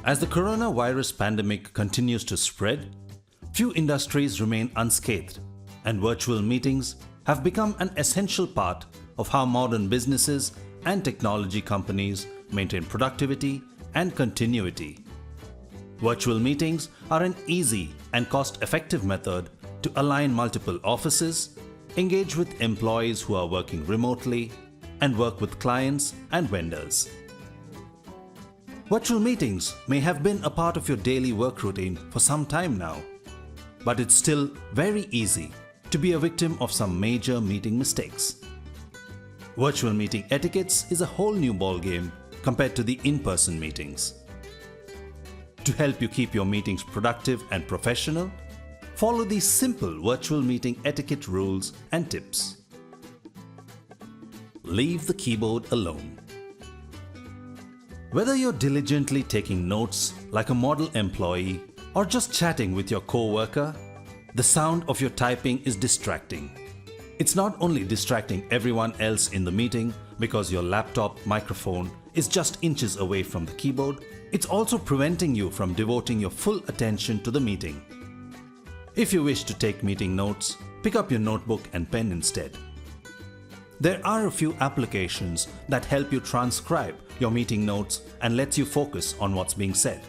As the coronavirus pandemic continues to spread, few industries remain unscathed, and virtual meetings have become an essential part of how modern businesses and technology companies maintain productivity and continuity. Virtual meetings are an easy and cost-effective method to align multiple offices, engage with employees who are working remotely, and work with clients and vendors. Virtual meetings may have been a part of your daily work routine for some time now, but it's still very easy to be a victim of some major meeting mistakes. Virtual meeting etiquette is a whole new ballgame compared to the in-person meetings. To help you keep your meetings productive and professional, follow these simple virtual meeting etiquette rules and tips. Leave the keyboard alone. Whether you're diligently taking notes like a model employee or just chatting with your co-worker, the sound of your typing is distracting. It's not only distracting everyone else in the meeting because your laptop microphone is just inches away from the keyboard, it's also preventing you from devoting your full attention to the meeting. If you wish to take meeting notes, pick up your notebook and pen instead. There are a few applications that help you transcribe your meeting notes and lets you focus on what's being said.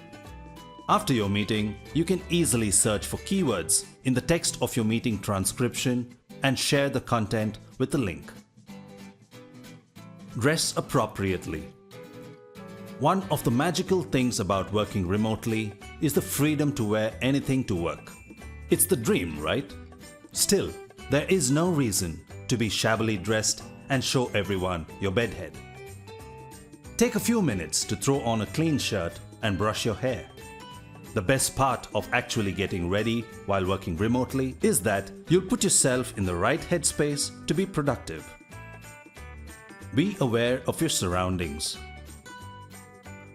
After your meeting, you can easily search for keywords in the text of your meeting transcription and share the content with the link. Dress appropriately. One of the magical things about working remotely is the freedom to wear anything to work. It's the dream, right? Still, there is no reason to be shabbily dressed and show everyone your bedhead. Take a few minutes to throw on a clean shirt and brush your hair. The best part of actually getting ready while working remotely is that you'll put yourself in the right headspace to be productive. Be aware of your surroundings.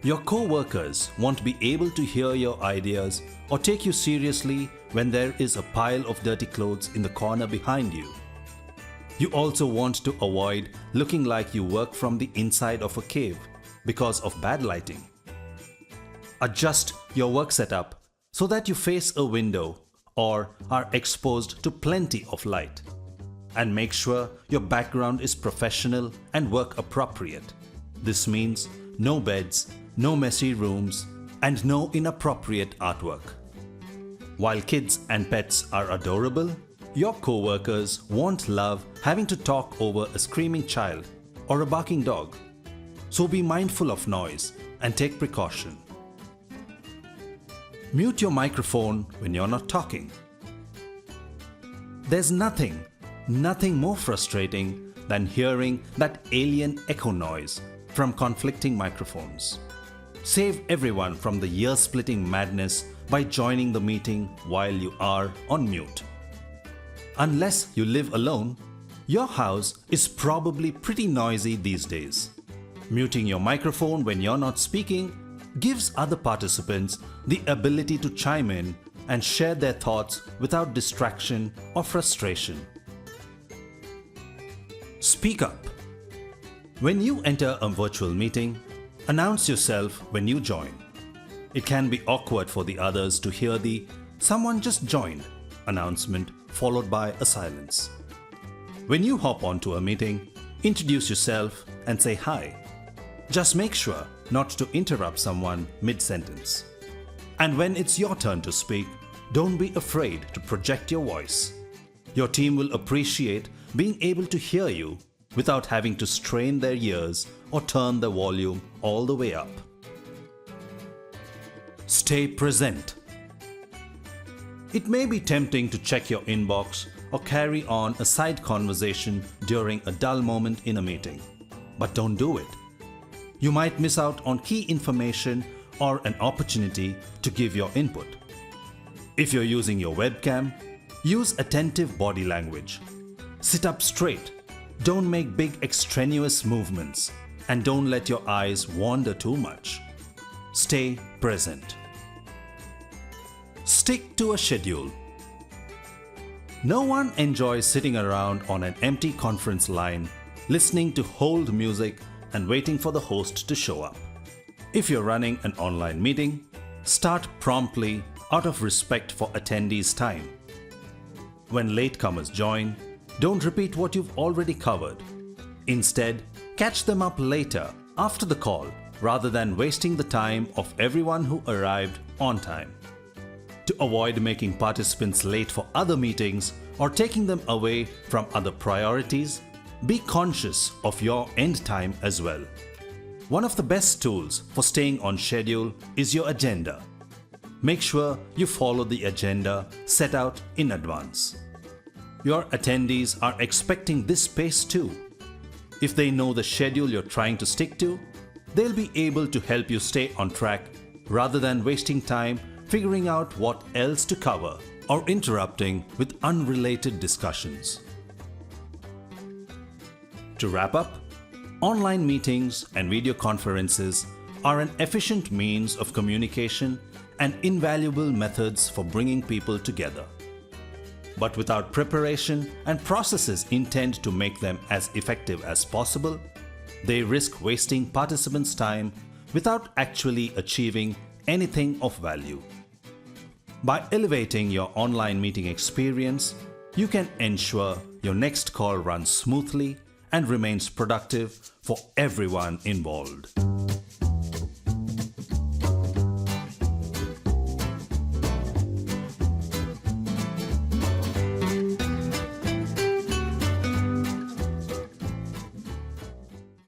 Your co-workers won't be able to hear your ideas or take you seriously when there is a pile of dirty clothes in the corner behind you. You also want to avoid looking like you work from the inside of a cave because of bad lighting. Adjust your work setup so that you face a window or are exposed to plenty of light. And make sure your background is professional and work appropriate. This means no beds, no messy rooms, and no inappropriate artwork. While kids and pets are adorable, your co-workers won't love having to talk over a screaming child or a barking dog. So be mindful of noise and take precaution. Mute your microphone when you're not talking. There's nothing more frustrating than hearing that alien echo noise from conflicting microphones. Save everyone from the ear-splitting madness by joining the meeting while you are on mute. Unless you live alone, your house is probably pretty noisy these days. Muting your microphone when you're not speaking gives other participants the ability to chime in and share their thoughts without distraction or frustration. Speak up. When you enter a virtual meeting, announce yourself when you join. It can be awkward for the others to hear the "someone just joined" announcement followed by a silence. When you hop onto a meeting, introduce yourself and say hi. Just make sure not to interrupt someone mid-sentence. And when it's your turn to speak, don't be afraid to project your voice. Your team will appreciate being able to hear you without having to strain their ears or turn the volume all the way up. Stay present. It may be tempting to check your inbox or carry on a side conversation during a dull moment in a meeting, but don't do it. You might miss out on key information or an opportunity to give your input. If you're using your webcam, use attentive body language. Sit up straight. Don't make big extraneous movements, and don't let your eyes wander too much. Stay present. Stick to a schedule. No one enjoys sitting around on an empty conference line, listening to hold music and waiting for the host to show up. If you're running an online meeting, Start promptly out of respect for attendees' time. When latecomers join, don't repeat what you've already covered. Instead, catch them up later after the call rather than wasting the time of everyone who arrived on time. To avoid making participants late for other meetings or taking them away from other priorities, be conscious of your end time as well. One of the best tools for staying on schedule is your agenda. Make sure you follow the agenda set out in advance. Your attendees are expecting this pace too. If they know the schedule you're trying to stick to, they'll be able to help you stay on track rather than wasting time figuring out what else to cover or interrupting with unrelated discussions. To wrap up, online meetings and video conferences are an efficient means of communication and invaluable methods for bringing people together. But without preparation and processes intended to make them as effective as possible, they risk wasting participants' time without actually achieving anything of value. By elevating your online meeting experience, you can ensure your next call runs smoothly and remains productive for everyone involved.